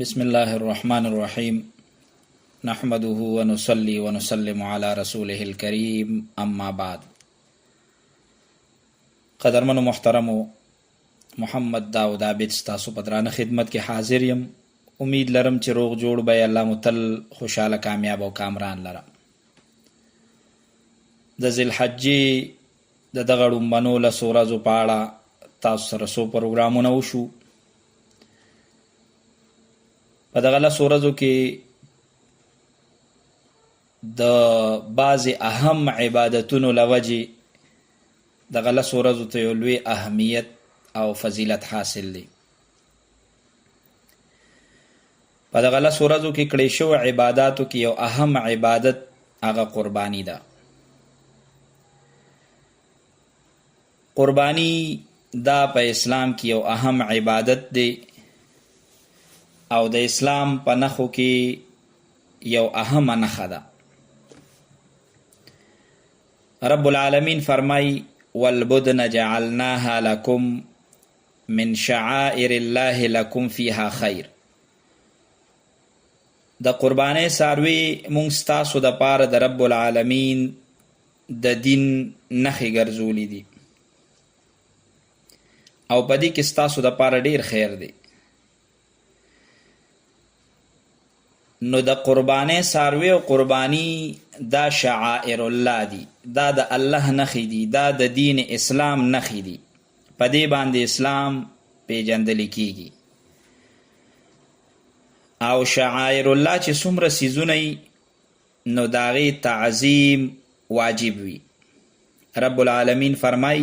بسم الله الرحمن الرحیم نحمده ونصلي ونسلم على رسوله الكريم اما بعد. قدرمنو محترمو محمد داود عابد ستاسو پدرانه خدمت کې حاضر یم. امید لرم چې روغ جوړ به الله متل خوشاله کامیاب او کامران لره. د ذوالحجې د دغه ړومبنو لسو ورځو په اړه تاسو سره څو پروګرامونه وشو. په دغه لسو ورځو کې د بعضې اهم عبادتونو له وجې دغه لسو ورځو ته یو لوی اهمیت او فضیلت حاصل دی. په دغه لسو ورځو کې کړی شوی عباداتو کې یو اهم عبادت هغه قربانی ده. قربانی دا په اسلام کې یو اهم عبادت دی او د اسلام په نښو کې یو اهمه نښه ده. رب العالمین فرمای والبدن جعلناها لکم من شعائر الله لکم فیها خیر. د قربانۍ څاروي مونږ ستاسو دپاره د رب العالمین د دین نښې ګرځولي دي او په دې کې ستاسو دپاره ډیر خیر دی. نو د قربانۍ څاروي او قربانی دا شعائر الله دي، دا د الله نښې دي، دا د دین اسلام نښې دي. په دې باندې اسلام پیژندل کیږي او شعائر الله چې څومره څیزونه نو د هغې تعظیم واجب وي. رب العالمین فرمای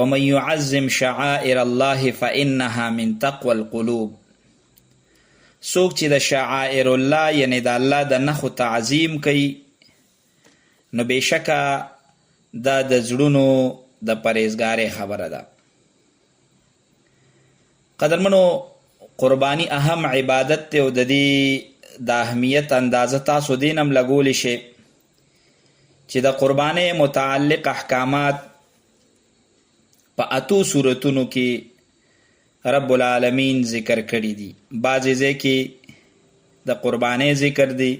ومن يعظم شعائر الله فإنها من تقوى القلوب. څوک چې د شعائر الله یعنی د الله د نښو تعظیم کوي نو بېشکه دا د زړونو د پرهیزګارۍ خبره ده. قدرمنو قربانی اهم عبادت دی او د دې د اهمیت اندازه تاسو دې هم لګولی شئ چې د قربانۍ متعلق احکامات په اتو صورتونو کې رب العالمین ذکر کړي دي. بعضې ځای کې د قربانۍ ذکر دی،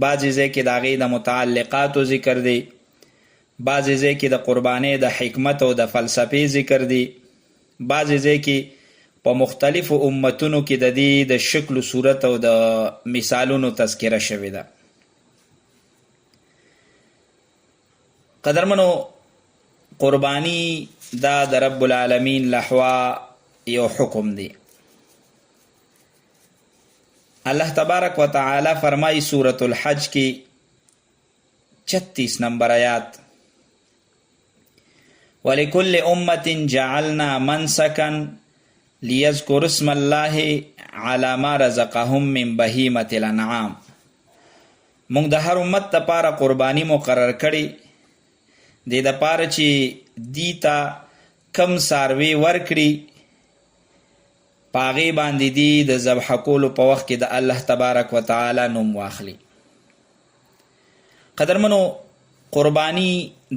بعضې ځای کې د هغې د متعلقاتو ذکر دی، بعضې ځای کې د قربانۍ د حکمت او د فلسفې ذکر دی، بعضې ځای کې په مختلفو امتونو کې د دې د شکل و صورت او د مثالونو تذکره شوې ده. قدرمنو قربانی دا د رب العالمین لخوا یو حکم دی. الله تبارک و تعالی فرمائی سورة الحج کی 36 نمبر آیات وَلِكُلِّ أُمَّةٍ جَعَلْنَا مَنْسَكًا لِيَذْكُرُوا اسْمَ اللَّهِ عَلَى مَا رَزَقَهُم مِّن بَهِيمَةِ الْأَنْعَامِ. مونږ د هر امت دپاره قربانی مقرر کړي دې دپاره چې دی ته کم څاروي ورکړي په هغې باندې دي د ذبح کولو په وخت کې د الله تبارک و تعالی نوم واخلي. قدرمنو قربانی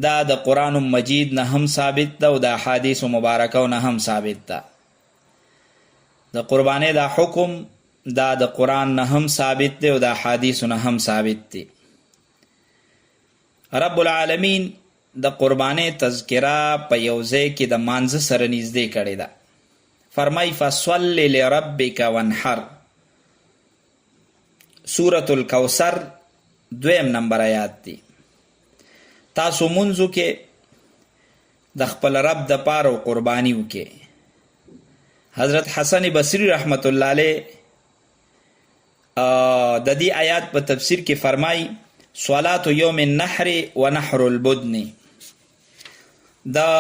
دا د قرآن مجید نه هم ثابت ده او د احادیث مبارکو نه هم ثابت ده. د قربانی دا حکم دا د قرآن نه هم ثابت ده او د احادیث نه هم ثابت ده. رب العالمین د قربانی تذکره په یو ځای کې د مانځه سره نږدې کړې ده. فرمای فصل لربک وانحر. سورة الکوثر 2 نمبر آیات دی. تاسو منځو کې د خپل رب د پاره قربانی وکړئ. حضرت حسن بصری رحمت الله علیه د دې آیات په تفسیر کې فرمای صلات یوم النحر و نحر البدن. دا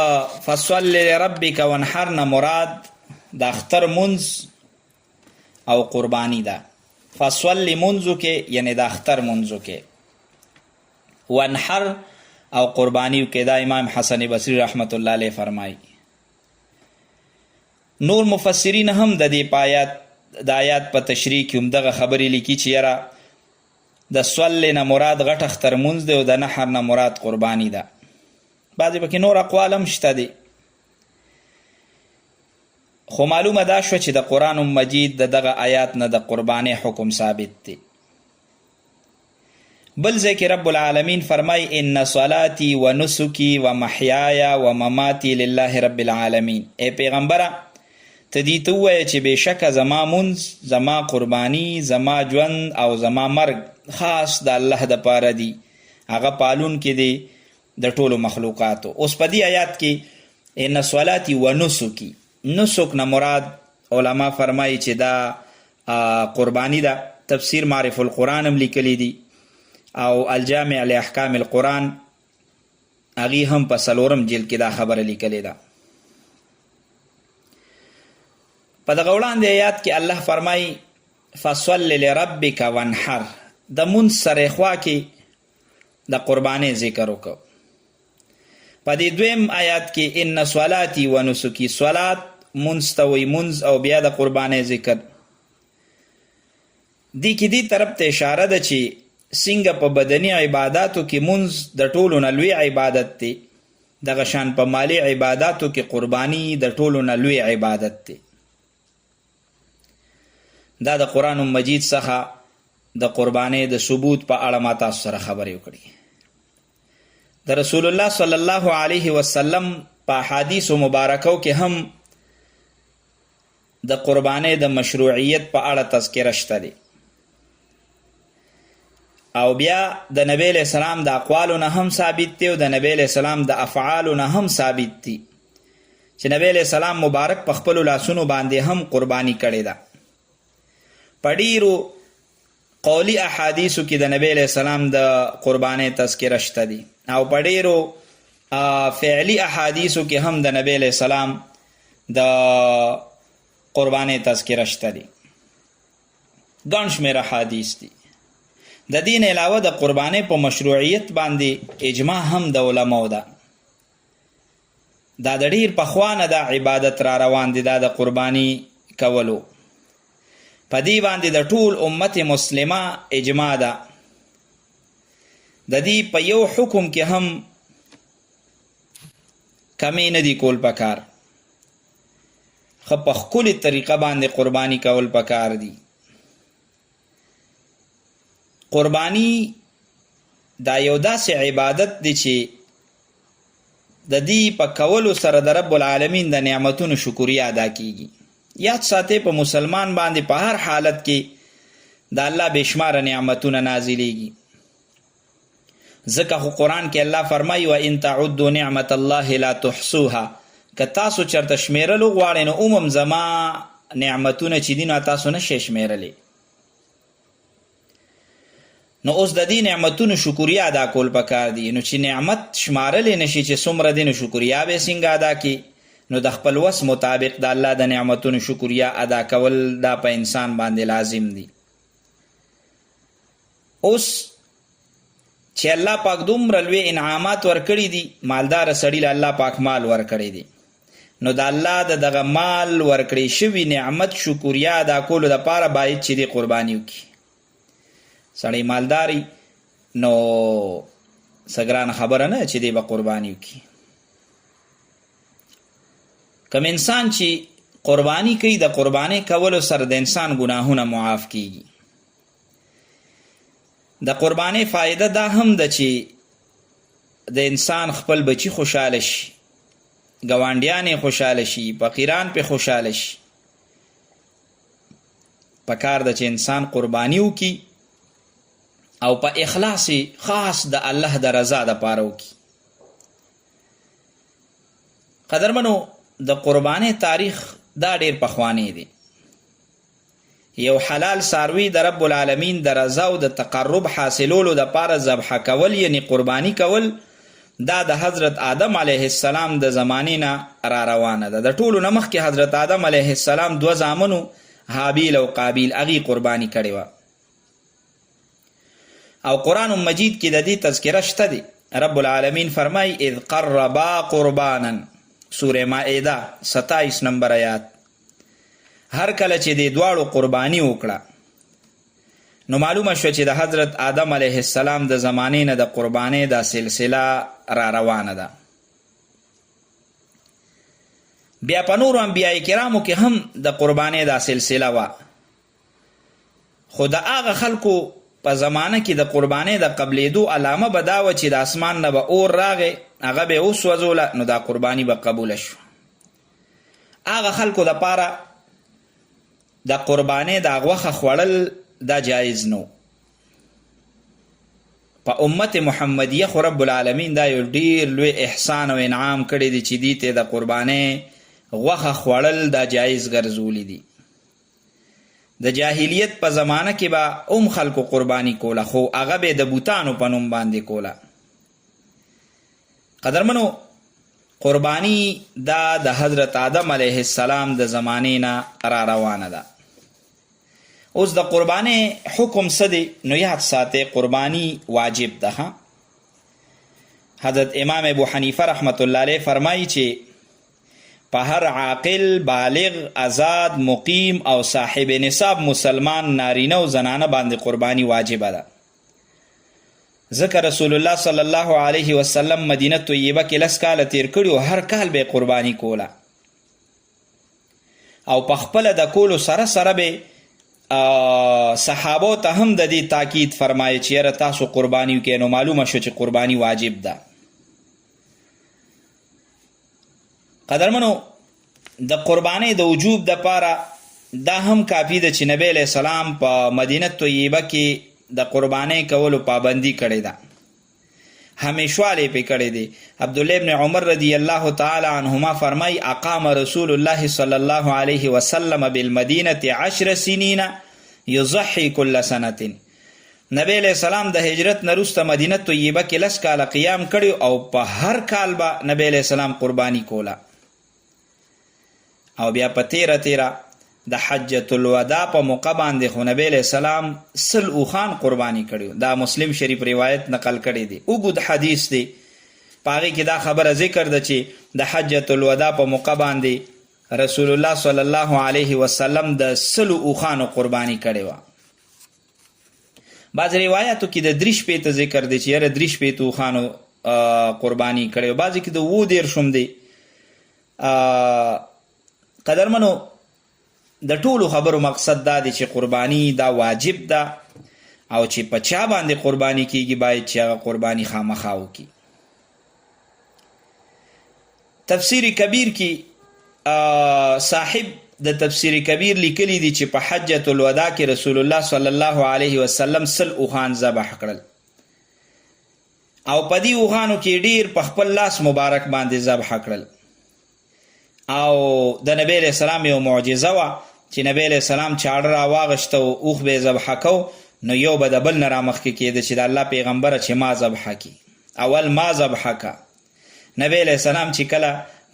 فصل لربک وانحر نه مراد د اختر منز او قربانی ده. فصل منزو کې یعنی د اختر منزو کې، وانحر او قربانیو کې دا امام حسن بصری رحمت الله علیه فرمای. نور مفسرین هم د دې آیات په تشریح کې هم دغه خبرې لیکي چې یاره د صل نه مراد غټ اختر منز دی او د نحر نه مراد قربانی ده. بعضې پکې نور اقوال هم شته دي. خو معلومه دا شو چې د قرآن مجید دغه آیات نه د قربانی حکم ثابت دی. بل ځای کې رب العالمین فرمای ان صلاتي و نسکی و محیای و مماتی لله رب العالمین. ای پیغمبره ته دې ته ووایه چې بېشکه زما مونځ، زما قربانی، زما ژوند او زما مرګ خاص د الله دپاره دي، هغه پالونکی دی د ټولو مخلوقاتو. اوس په دې آیات کې ان صلاتي و نسکی، نسک نه مراد علما فرمایي چې دا قربانی ده. تفسیر معرف القرآن هم لیکلی دی او الجامع لاحکام القرآن هغې هم په 4 جلد کې دا خبره لیکلې ده. په دغه وړاندې آیات کې الله فرمایي فصل لربک وانحر، د مونځ سره خوا کې د قربانۍ ذکر وکړو. په دې دویم آیات کې ان صلاتي و نسکی، صلات مونځ ته وایي، مونځ او بیا د قربانۍ ذکر. دې کې دې طرف ته اشاره ده چې څنګه په بدني عباداتو کې مونځ د ټولو نه لوی عبادت دی، دغه شان په مالی عباداتو کې قربانی د ټولو نه لوی عبادت دی. دا د قرآن مجید څخه د قربانۍ د ثبوت په اړه ما تاسو سره خبرې وکړي. د رسول الله صلی الله علیه وسلم په احادیثو مبارکو کې هم د قربانۍ د مشروعیت په اړه تذکره شته دی، او بیا د نبی علیہ السلام د اقوالو نه هم ثابت دی او د نبی علیہ السلام د افعالو نه هم ثابت دی چې نبی علیہ السلام مبارک په خپلو لاسونو باندې هم قربانی کړې ده. په ډیرو قولی احادیثو کې د نبی علیہ السلام د قربانۍ تذکره شته دی او په ډیرو فعلی احادیثو کې هم د نبی علیہ السلام د قربانۍ تذکره شته دی. ګڼ شمېر احادیث دي. د دین علاوه د قربانۍ په مشروعیت باندې اجماع هم د علماو ده. دا د ډیر پخوا نه دا عبادت را روان دي، دا د قربانی کولو. په دې باندې د ټول امت مسلمه اجماع ده. د دې په یو حکم کې هم کمی نه دی کول پکار، خو په ښکلې طریقه باندې قربانی کول پکار دي. قربانی دا یو داسې عبادت دی چې د دې په کولو سره د رب العالمین د نعمتونو شکریه ادا کیږي. یاد ساتئ په مسلمان باندې په هر حالت کې د الله بشماره نعمتونه نازلیږي. ځکه خو قرآن کې الله فرمایي وان تعدوا نعمت الله لا تحصوها، که تاسو چرته شمیرلو غواړئ نو عموم زما نعمتونه چې دي نو تاسو نشئ شمیرلی. نو اوس د دې نعمتونو شکریه ادا کول پکار دي. نو چې نعمت شمارلی نشي چې څومره دی نو شکریه به څنګه ادا کی؟ نو د خپل وس مطابق د الله د نعمتونو شکریه ادا کول دا په انسان باندې لازم دي. اوس چې الله پاک دومره لوی انعامات ورکړي دي، مالدار سړي له الله پاک مال ورکړي دي، نو د الله د دغه مال ورکړي شوي نعمت شکریه ادا کولو دپاره باید چې دی قرباني وکړي. سړی مالداری نو سګران خبره نه چې دی به قرباني وکړي. کوم انسان چې قرباني کوي د قربانۍ کولو سره د انسان ګناهونه معاف کیږي. د قربانۍ فایده دا هم ده چې د انسان خپل بچی خوشحاله شي، ګاونډیان خوشحاله شي، فقیران په خوشحاله شي. پکار ده چې انسان قرباني وکړي او په اخلاص خاص د الله د رضا دپاره وکړي. قدرمنو د قربانۍ تاریخ دا ډیر پخوانی دی. یو حلال څاروي د رب العالمین د رضا او د تقرب حاصلولو دپاره ذبح کول یعنی قرباني کول دا د حضرت آدم علیه السلام د زمانې نه را روانه ده. د ټولو نه مخکې حضرت آدم علیه السلام 2 زامنو حابیل او قابیل هغې قرباني کړې وه. او قرآن مجید کې د دې تذکره شته دی. رب العالمین فرمای اذ قربا قربانا، سوره مائده 27 نمبر آیات. هر کله چې د دواړو قرباني وکړه نو معلومه شو چې د حضرت آدم علیه السلام د زمانې نه د قربانۍ دا سلسله را روانه ده. بیا په نورو انبیاء کرامو کې هم د قربانۍ دا سلسله وه، خو د هغه خلکو په زمانه کې د قربانۍ د قبلېدو علامه به دا وه چې د اسمان نه به اور راغی، هغه به یې وسوځوله، نو دا قرباني به قبوله شوه. هغه خلکو دپاره د قربانۍ د غوښه خوړل دا جایز نو. په امت محمدیه خو رب العالمین دا یو ډیر لوی احسان او انعام کړی دی چې دې ته د قربانۍ غوښه خوړل دا جایز ګرځولی دي. د جاهلیت په زمانه کې به خلکو قربانی کوله، خو هغه به د بوتانو په نوم باندې کوله. قدرمنو، قربانی دا د حضرت آدم علیه السلام د زمانې نه را روانه ده. اوس د قربانی حکم څه دی؟ نو یاد ساتئ، قربانی واجب ده. حضرت امام ابو حنیفه رحمت الله علیه فرمایي چې په هر عاقل، بالغ، آزاد، مقیم او صاحب نصاب مسلمان نارینه او زنانه باندې قربانی واجبه ده. ځکه رسول الله صلی الله علیه وسلم مدینه طیبه کې 10 کاله تیر کړي او هر کال به قربانی کوله، او په خپله د کولو سره سره به صحابو ته هم د دې تاکید فرمایي چې یاره تاسو قربانی وکړئ. نو معلومه شو چې قربانی واجب ده. قدرمنو، د قربانی د وجوب د پاره دا هم کافی ده چې نبی علیہ السلام په مدینه طیبه کې د قربانی کولو پابندی کړی ده، همیشوالی پې کړی دی. عبدالله ابن عمر رضی الله تعالی عنهما فرمای اقام رسول الله صلی الله علیه وسلم بالمدینه 10 سنین یضحی کل سنه. نبی علیہ السلام د هجرت نه وروسته مدینه طیبه کې 10 کاله قیام کړی او په هر کال به نبی علیہ السلام قربانی کوله. او بیا په تیره د حجۃ الوداع په موقع باندې خو نبی علیہ السلام 100 اوښان قربانی کړي. دا مسلم شریف روایت نقل کړی دی، اوږد حدیث دی. په هغې کې دا خبره ذکر ده چې د حجۃ الوداع په موقع باندې رسول الله صلی الله علیه وسلم د 100 اوښانو قربانی کړې وه. بعض روایاتو کې د 3 شپېته ذکر دی چې یاره 3 شپېته اوښانو قربانی کړې وه، بعضې کې د 27 دی. قدرمنو، د ټولو خبرو مقصد دا دی چې قربانی دا واجب ده، او چې په چا باندې قربانی کیږي باید چې هغه قربانی خامخا وکړي. تفسیر کبیر کې صاحب د تفسیر کبیر لیکلی دی چې په حجۃ الوداع کې رسول الله صلی الله علیه وسلم 100 اوښان ذبح کړل، او په دې اوښانو کې ډیر په خپل لاس مبارک باندې ذبح کړل. او د نبی علیہ السلام یو معجزه وه چې نبی علیہ السلام چاړه راواغشته او اوښ به یې ذبح کو، نو یو به د بل نه رامخکې کېده چې د الله پیغمبره چې ما ذبح کی. اول ما ذبح کا. نبی علیہ السلام چې کله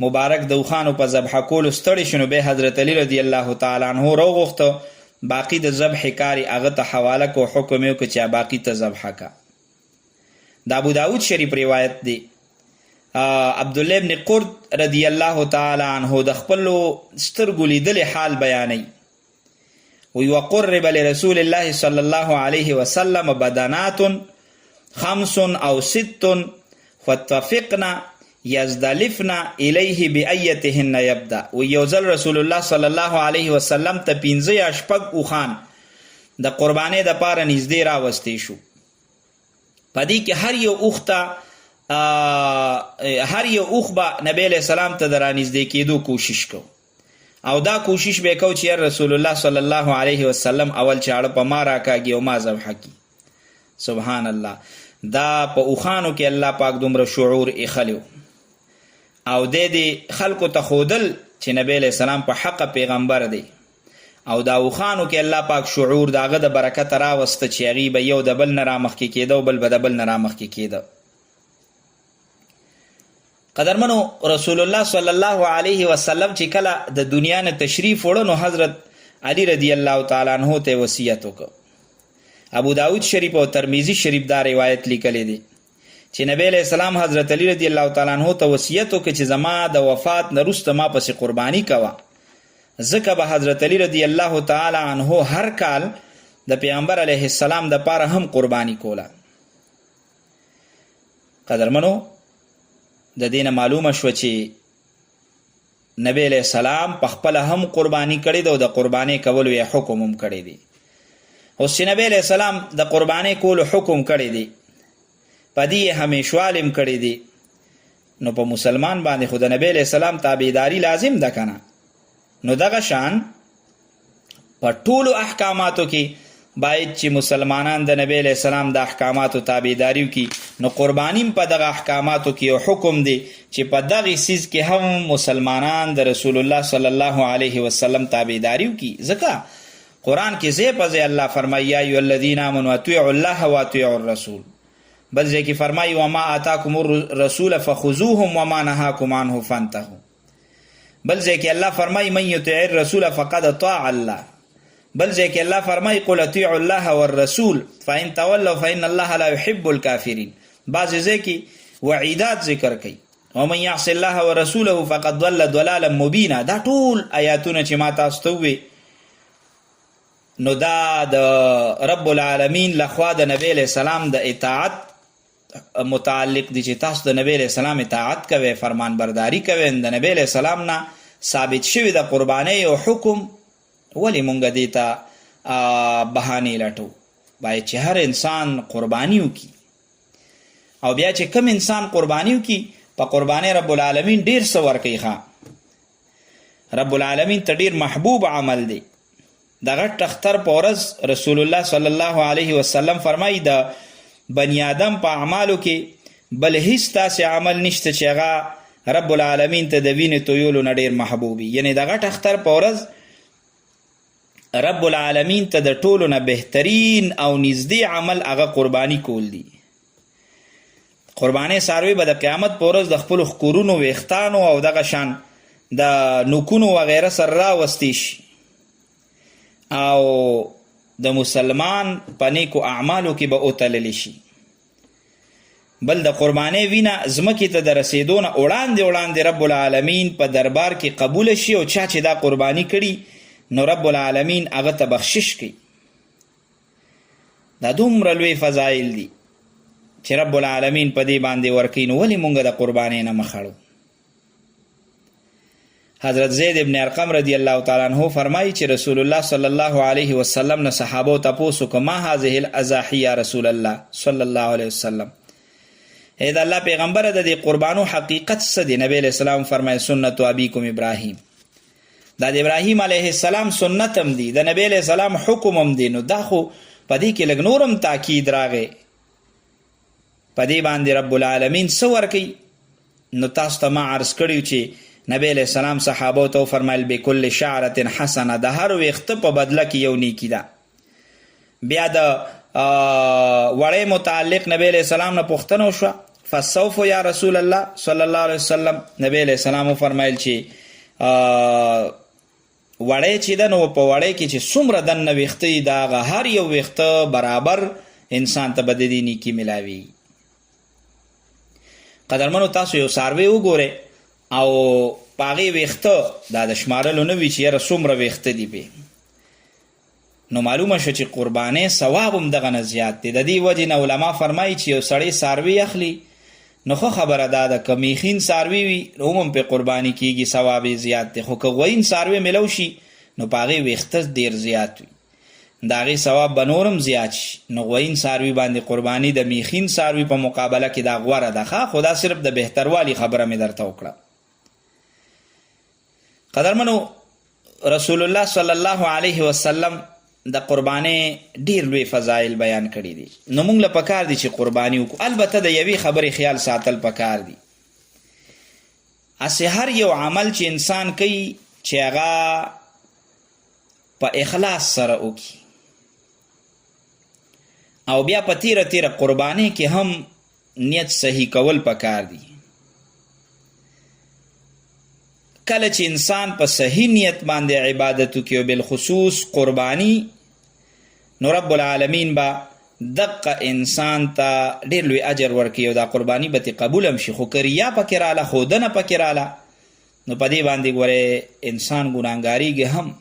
مبارک د اوښانو په ذبح کولو ستړي شو، نو به حضرت علی رضی الله تعالی عنه راوغوښته باقي د ذبح کاري هغه ته حواله کو، حکم یې وکړ چې باقي ته ذبح کا. د ابو داود شریف روایت دی. عبدالله ابن قرد رضی الله تعالی عنه د خپلو سترګو لیدلې حال بیانوي. وی وقرب لرسول الله صلی الله علیه وسلم بدنات 5 أو 6 فاتفقنا یزدلفنا الیه بایتهن یبدا. و یو ځل رسول الله صلی الله علیه وسلم ته 15 یا 16 اوښان د قربانۍ د پاره نږدې راوستې شو. پدې کې هر یو اوښ به نبی علیہ السلام ته د رانږدې کېدو کوشش کو، او دا کوشش به کو چې رسول الله صلی الله علیه وسلم اول چاړه په ما راکاږي او ما ذبح کی. سبحان الله، دا په اوښانو کې الله پاک دومره شعور ایښلی او د خلکو ته ښودل چې نبی علیہ السلام په حق پیغمبر دی، او دا اوښانو کې الله پاک شعور د هغه د برکت راوسته چې هغې به یو د بل نه رامخکې کېده او بل به د بل نه رامخکې کېده. قدرمنو، رسول الله صلی الله علیه وسلم چې کله د دنیا نه تشریف وړه، نو حضرت علی رضی الله تعالی عنه ته وصیت وکړ. ابو داود شریف او ترمذی شریف دا روایت لیکلی دی چې نبی علیہ السلام حضرت علی رضی الله تعالی عنه ته وصیت وکړ چې زما د وفات نه وروسته ما پسې قربانی کوه، ځکه به حضرت علی رضی الله تعالی عنه هر کال د پیغمبر علیه السلام د پاره هم قربانی کوله. قدرمنو، د دینه معلومه شو چې نبی علیہ السلام په خپل هم قربانی کړی ده او د قربانی کولو یې حکم هم کړی دی. اوس چې نبی علیہ السلام د قربانی کولو حکم کړی دی په دې یې همیشوال هم کړی دی، نو په مسلمان باندې خو د نبی علیہ السلام تابعداري لازم ده که نه؟ نو دغه شان په ټولو احکاماتو کې باید چې مسلمانان د نبی علیہ السلام د احکاماتو تابعداري وکړي. نو قربانیم په دغه احکاماتو کې یو حکم دی چې په دغه سیز کې هم مسلمانان د رسول الله صلی الله علیه وسلم تابعداري وکړي. ځکه قرآن کې ځای په ځای الله فرمایي یا ایها الذین آمنوا اطیعوا الله واطیعوا الرسول، بل ځای کې فرمایي وما آتاکم الرسول فخذوهم وما نهاکم عنه فانتهوا، بل ځای کې الله فرمایي من یطع الرسول فقد اطاع الله، بل ځای کې الله فرمایي قل اطیعوا الله والرسول فإن تولوا فإن الله لا يحب الكافرین. بعض ځای کې وعیدات ذکر کوي ومن یعص الله ورسوله فقد ضل ضلالا مبینا. دا ټول آیاتونه چې ما تاسو ته ووی نو دا د رب العالمین لخوا د نبی علیہ السلام د اطاعت متعلق دي چې تاسو د نبی علیہ السلام اطاعت کوئ، فرمان برداری کوئ. د نبی علیہ السلام نه ثابت شوی د قربانی او حکم ولی مونږ دې ته بهانې لټو. باید چې هر انسان قربانی وکړي، او بیا چې کم انسان قربانی وکړي په قربانی رب العالمین ډیر څه ورکوي. رب العالمین ته ډیر محبوب عمل دی. د غټ اختر په ورځ رسول الله صلی الله علیه وسلم فرمایي د بنی آدم په اعمالو کې بل هیڅ داسې عمل نشته چې هغه رب العالمین ته د وینې تویولو نه ډیر محبوبي. یعنی د غټ اختر په ورځ رب العالمین ته د ټولو نه بهترین او نږدې عمل هغه قربانی کول دي. قربانی څاروي به د قیامت په ورځ د خپلو ښکرونو، ویښتانو او دغه شان د نوکونو وغیره سره راوستی شي او د مسلمان په نیکو اعمالو کې به وتللی شي. بل د قربانی وینه ځمکې ته د رسېدو نه وړاندې رب العالمین په دربار کې قبول شي او چا چې دا قربانی کړي نو رب العالمین هغه ته بخشش کوي. دا دومره لوی فضایل دي چې رب العالمین په دې باندې ورکوي. نو ولې مونږ د قربانی نه مخ اړو؟ حضرت زید ابن ارقم رضی الله تعالی عنہ فرمایي چې رسول الله صلی الله علیه وسلم نه صحابو تپوسو که ما هذه الاضاحی یا رسول الله صلی الله علیه وسلم، اې د الله پیغمبر د دې قربانو حقیقت څه دی؟ نبی علیہ السلام فرمایي سنت ابیکم ابراهیم، دا د ابراهیم علیه السلام سنت هم دی، د نبی علیہ السلام حکم هم دی. نو دا خو په دې کې لږ نورم تاکید راغی، په دې باندې رب العالمین څه ورکوي؟ نو تاسو ته ما عرض کړیو چې نبی علیہ السلام صحابو ته فرمایل بكل شعرة حسنه، د هر ویخته په بدله کې یو نیکی ده. بیا د وړې متعلق نبی علیہ السلام نه پوښتنه وشوه فالصوف یا رسول الله صلی الله علیه وسلم، نبی علیہ السلام فرمایل چې وړې چې ده نو په وړې کې چې څومره دننه ویخته دي د هغه هر یو ویخته برابر انسان ته به د دې نیکي ملاوي. قدرمنو تاسو یو څاروی وګورئ او په هغې ویخته دا د شمارلو نه وي چې یاره څومره ویخته دي پې، نو معلومه شو چې قربانۍ ثواب هم دغه نه زیات دی. د دې وجې نه علما فرمایي چې یو سړی څاروي اخلي نو ښه خبره دا ده که میخین څاروي وي هم پې قرباني کېږي، ثواب یې زیات دی. خو که غوین څاروي میلو شي نو په هغې ویخته ډېر زیات وي، د هغې ثواب به نور هم زیات شي. نو غوین څاروي باندې قرباني د میخین څاروي په مقابله کې دا غوره ده. خو دا صرف د بهتروالي خبره مې درته وکړه. قدرمنو رسول الله صلی الله علیه وسلم د قربانی ډیر لوی فضایل بیان کړي دي. نو موږ له پکار دي چې قربانی وکړو. البته د یوې خبرې خیال ساتل پکار دي، اسې هر یو عمل چې انسان کوي چې هغه په اخلاص سره وکړي او بیا په تیره قربانی کې هم نیت صحیح کول پکار دي. کله چې انسان په صحیح نیت باندې عبادت وکړي او بالخصوص قربانی، نو رب العالمین با دقه انسان ته ډېر لوی اجر ورکوي او دا قربانی به ترې قبول هم شي. خو که ریا پکې راله، ښودنه پکې راله، نو په دې باندې ګورې انسان ګناهګاریږي هم.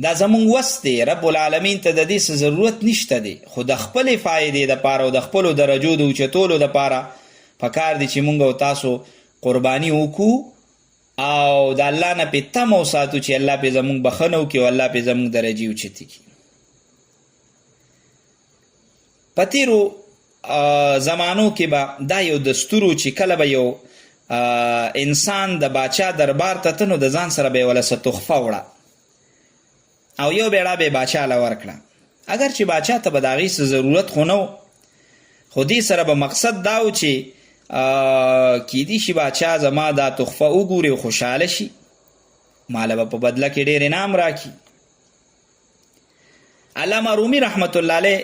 دا زمونږ وس دی، رب العالمین ته د دې څه ضرورت نشته دی، خو د خپلې فایدې دپاره او د خپلو درجو د اوچتولو دپاره پکار دی چې مونږ او تاسو قربانی وکړو او د الله نه پې تمه وساتو چې الله پې زمونږ بخښنه وکړي او الله پې زمونږ درجې اوچتې کړي. په تېرو زمانو کې به دا یو دستور و چې کله به یو انسان د باچا دربار ته ته نو د ځان سره به یې وله څه تحفه وړه او یو بیړه به یې باچا له ورکړه. اگر چې باچا ته به د هغې څه ضرورت خو نه و، خو دې سره به مقصد دا و چې کیدی شي باچا زما دا تحفه وګوري او خوشحاله شي، ماله به په بدله کې ډېر انعام راکړي. علامه رومي رحمت الله علیه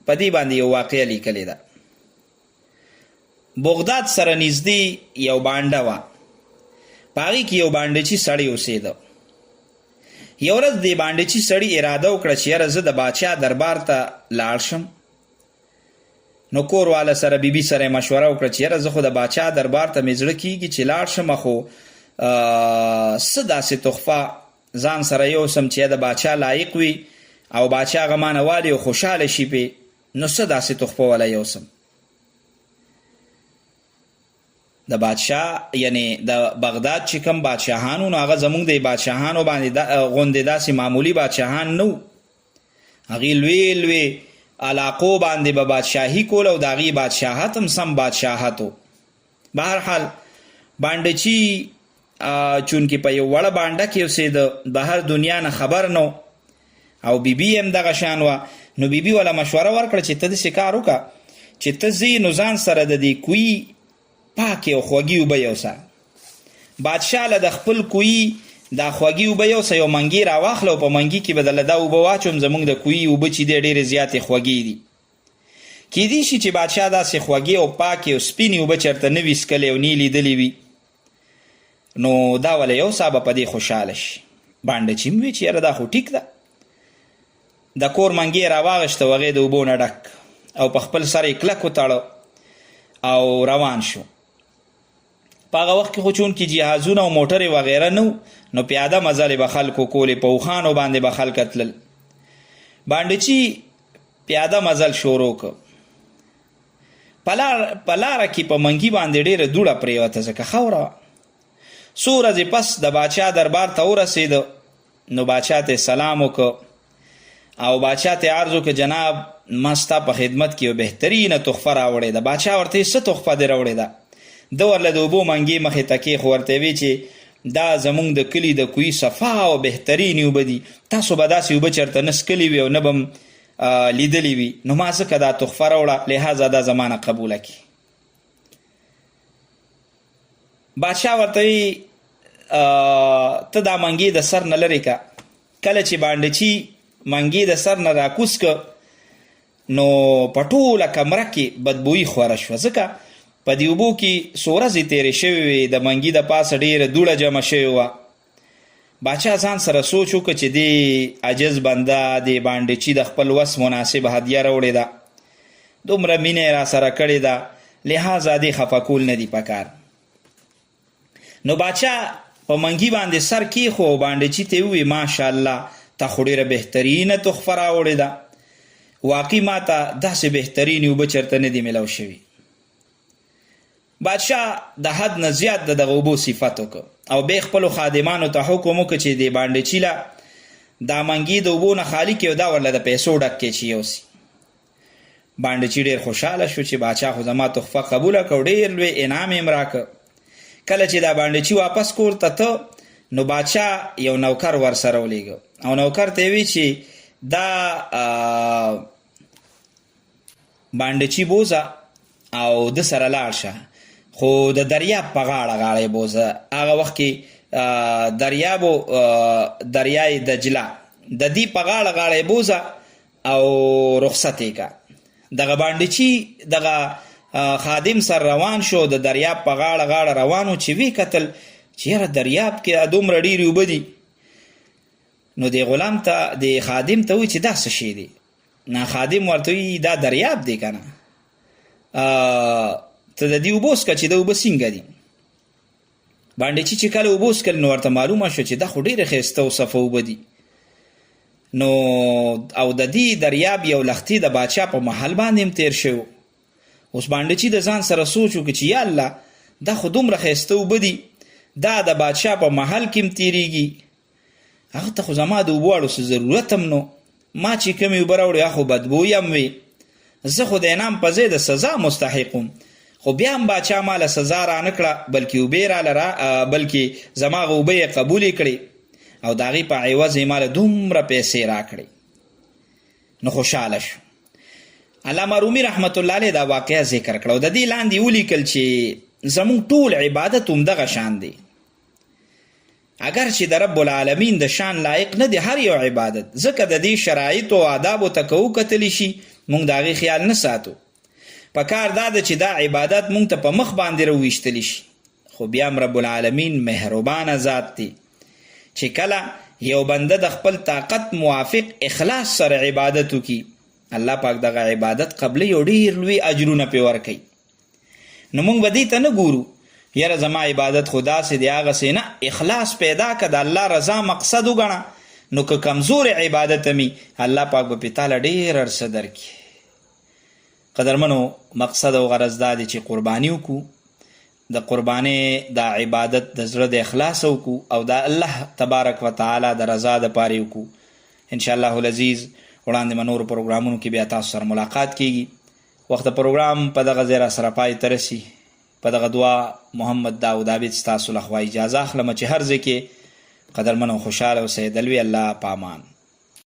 په دې باندې یو واقعه لیکلې ده. بغداد سره نږدې یو بانډه وه، په هغې کې یو بانډچي سړی اوسېده. یو ورځ دې بانډچي سړي اراده وکړه چې یاره زه د باچا دربار ته لاړ شم. نو کور والا سره بیبي سره مشوره وکړه چې یاره زه خو د باچا دربار ته مې زړه کېږي چې لاړ شم، خو څه داسې تحفه ځان سره یوسم چې د باچا لایق وي او باچا هغه مانه والي او خوشحاله شي پې، نو څه داسې تحفه والا یوسم. د بادشاه یعنی د بغداد چې کوم بادشاهانو نو هغه زمونږ د بادشاهانو باندې غوندې داسې معمولی بادشاهان نه وو. هغې لوی لوی علاقو باندې به بادشاهي کول او د هغې بادشاهت هم سم بادشاهت و. بهرحال بانډچي چونکې په یو وړه بانډه کې اوسېده، بهر دنیا نه خبر نه او بیبي هم دغه شان وه. نو بیبي والا مشوره ورکړه چې ته داسې کار وکړه چې ته ځې نو ځان سره د دې کوی پاکې او خوږې اوبه یوسه. بادشاه له د خپل کوی دا خوږې اوبه یوسه، یو منګي راواخله او په منګي کې به دله دا اوبه واچوم، زمونږ د کوی اوبه چې دی ډېرې زیاتې خوږې دي. کیدی شي چې بادشاه داسې خوږې او پاکې او سپینې اوبه چېرته نه وي څکلې او نه لیدلې وي، نو دا وله یوسه به په دې خوشحاله شي. بانډچي هم وی چې یاره دا خو ټیک ده. د کور منګي را واغشته و هغې د اوبو نه ډک او په خپل سر یې کلک وتړه او روان شو. په هغه وخت کې خو چونکې جهازونه او موټرې وغیره نه نو پیاده مزلې به خلکو کولې، په اوښانو باندې به خلک تلل. بانډچي پیاده مزل شروع کړ. په لاره کې په منګي باندې ډېره دوړه پرېوته ځکه خاوره وه. څو ورځې پس د باچا دربار ته ورسېده. نو باچا ته سلام وکړ او باچا ته عرض وکړه جناب ما ستا په خدمت کې یو بهترینه تحفه راوړې ده. باچا ورته څه تحفه دې راوړې ده؟ ده ورله د اوبو منګې مخې ته کېښو، ورته وی چې دا زمونږ د کلي د کوی صفا او بهترینې اوبه دي، تاسو به داسې اوبه چېرته نه څکلې وي او نه به لیدلې وي، نو ما ځکه دا تحفه راوړه، لحاظه دا زما نه قبوله کړي. بادشاه ورته وی ته دا منګې د سر نه لرې که. کله چې بانډچي منګې د سر نه راکوز که نو په ټوله کمره کې بدبویي خوره شوه، ځکه په دې اوبو کې څو ورځې تېرې شوې وې، د منګي د پاسه ډېره دوړه جمع شوې وه. باچا ځان سره سوچ وکړه چې دې عجز بنده د بانډچي د خپل وس مناسب هدیه راوړې ده، دومره مینه یې را سره کړې ده، لحاظه دې خفه کول نه دي پکار. نو باچا په منګي باندې سر کېښو او بانډچي ته وویل ماشاءالله تا خو ډېره بهترینه تحفه راوړې ده، واقعي ما ته داسې بهترینې اوبه چېرته نه دي میلاو شوي. بادشاه د حد نه زیات د دغه اوبو صفت وکړ او بیا خپلو خادمانو ته حکم وکړ چې د بانډچي له دا منګي د اوبو نه خالي کړي او دا ورله د پیسو ډک کړي چې یوسي. بانډچي ډېر خوشحاله شو چې باچا خو زما تحفه قبوله کړ، ډېر لوی انعام یې راکړ. کله چې دا بانډچي واپس کور ته ته نو باچا یو نوکر ورسره ولېږه او نوکر ته یې وی چې دا بانډچي بوزه او د سره لاړ شه، خو د دریاب په غاړه بوزه. هغه وخت کې دریای دجله د دې په غاړه بوزه او رخصت یې که. دغه بانډچي دغه خادم سر روان شو، د دریاب په غاړه روانو چې وی کتل چې یاره دریاب کې دومره ډېرې اوبه دي. نو د غلام ته د خادم ته وی چې دا څه شی دی؟ نه خادم ورته وی دا دریاب دی که نه، ته د دې اوبه وڅکه چې د اوبه څنګه دي. بانډچي چې کله اوبه وڅکل نو ورته معلومه شو چې دا خو ډېرې ښایسته او صفه اوبه دي. نو او د دې دریاب یو لښتې د باچا په محل باندې هم تېر شوی. اوس بانډچي د ځان سره سوچ وکړي چې یا الله دا خو دومره ښایسته اوبه دي، دا د بادشاه په محل کې هم تیریږي، هغه ته خو زما د اوبو اړو څه ضرورت هم نو، ما چې کومې اوبه راوړې هغه خو بدبویې هم وي، زه خو د انعام په ځای د سزا مستحق وم، خو بیا هم باچا ماله سزا را نه کړه بلکې اوبې راله بلکې زما هغه اوبه یې قبولې کړې او د هغې په عوض یې ماله دومره پیسې راکړې. نو خوشحاله شو. علامه رومي رحمت الله علیه دا واقعه ذکر کړه او د دې لاندې ولیکل چې زموږ ټول عبادت همدغه شان دی، اگر چې د رب العالمین د شان لایق نه دی هر یو عبادت، ځکه د دې شرایط او آدابو ته که وکتلی شي موږ د هغې خیال نه ساتو. په کار دا ده چې دا عبادت موږ ته په مخ باندې راویشتلی شي، خو بیا هم رب العالمین مهربانه ذات دی چې کله یو بنده د خپل طاقت موافق اخلاص سره عبادت وکړي، الله پاک دغه عبادت قبلی او ډېر لوی اجرونه پې ورکوي. نو موږ به دې ته نه ګورو یاره زما عبادت خو داسې دی هغسې نه، اخلاص پیدا که د الله رضا مقصد وګڼه، نو که کمزور عبادت می الله پاک به پې تاله ډېر عرصه درکړي. قدرمنو مقصد او غرض دا دی چې قرباني وکړو، د قربانۍ دا عبادت د زړه د اخلاص وکړو او د الله تبارک وتعالی د رضا دپاره یې وکړو. انشاءالله العزیز وړاندې به نورو پروګرامونو کې بیا تاسو سره ملاقات کیږي. وخت پروګرام په دغه ځای را سره پای ته رسي. په دغه دعا محمد داود عابد ستاسو لخوا اجازه اخلم چې هر ځای کې قدرمن او خوشحاله اوسئ. دلوي الله په امان.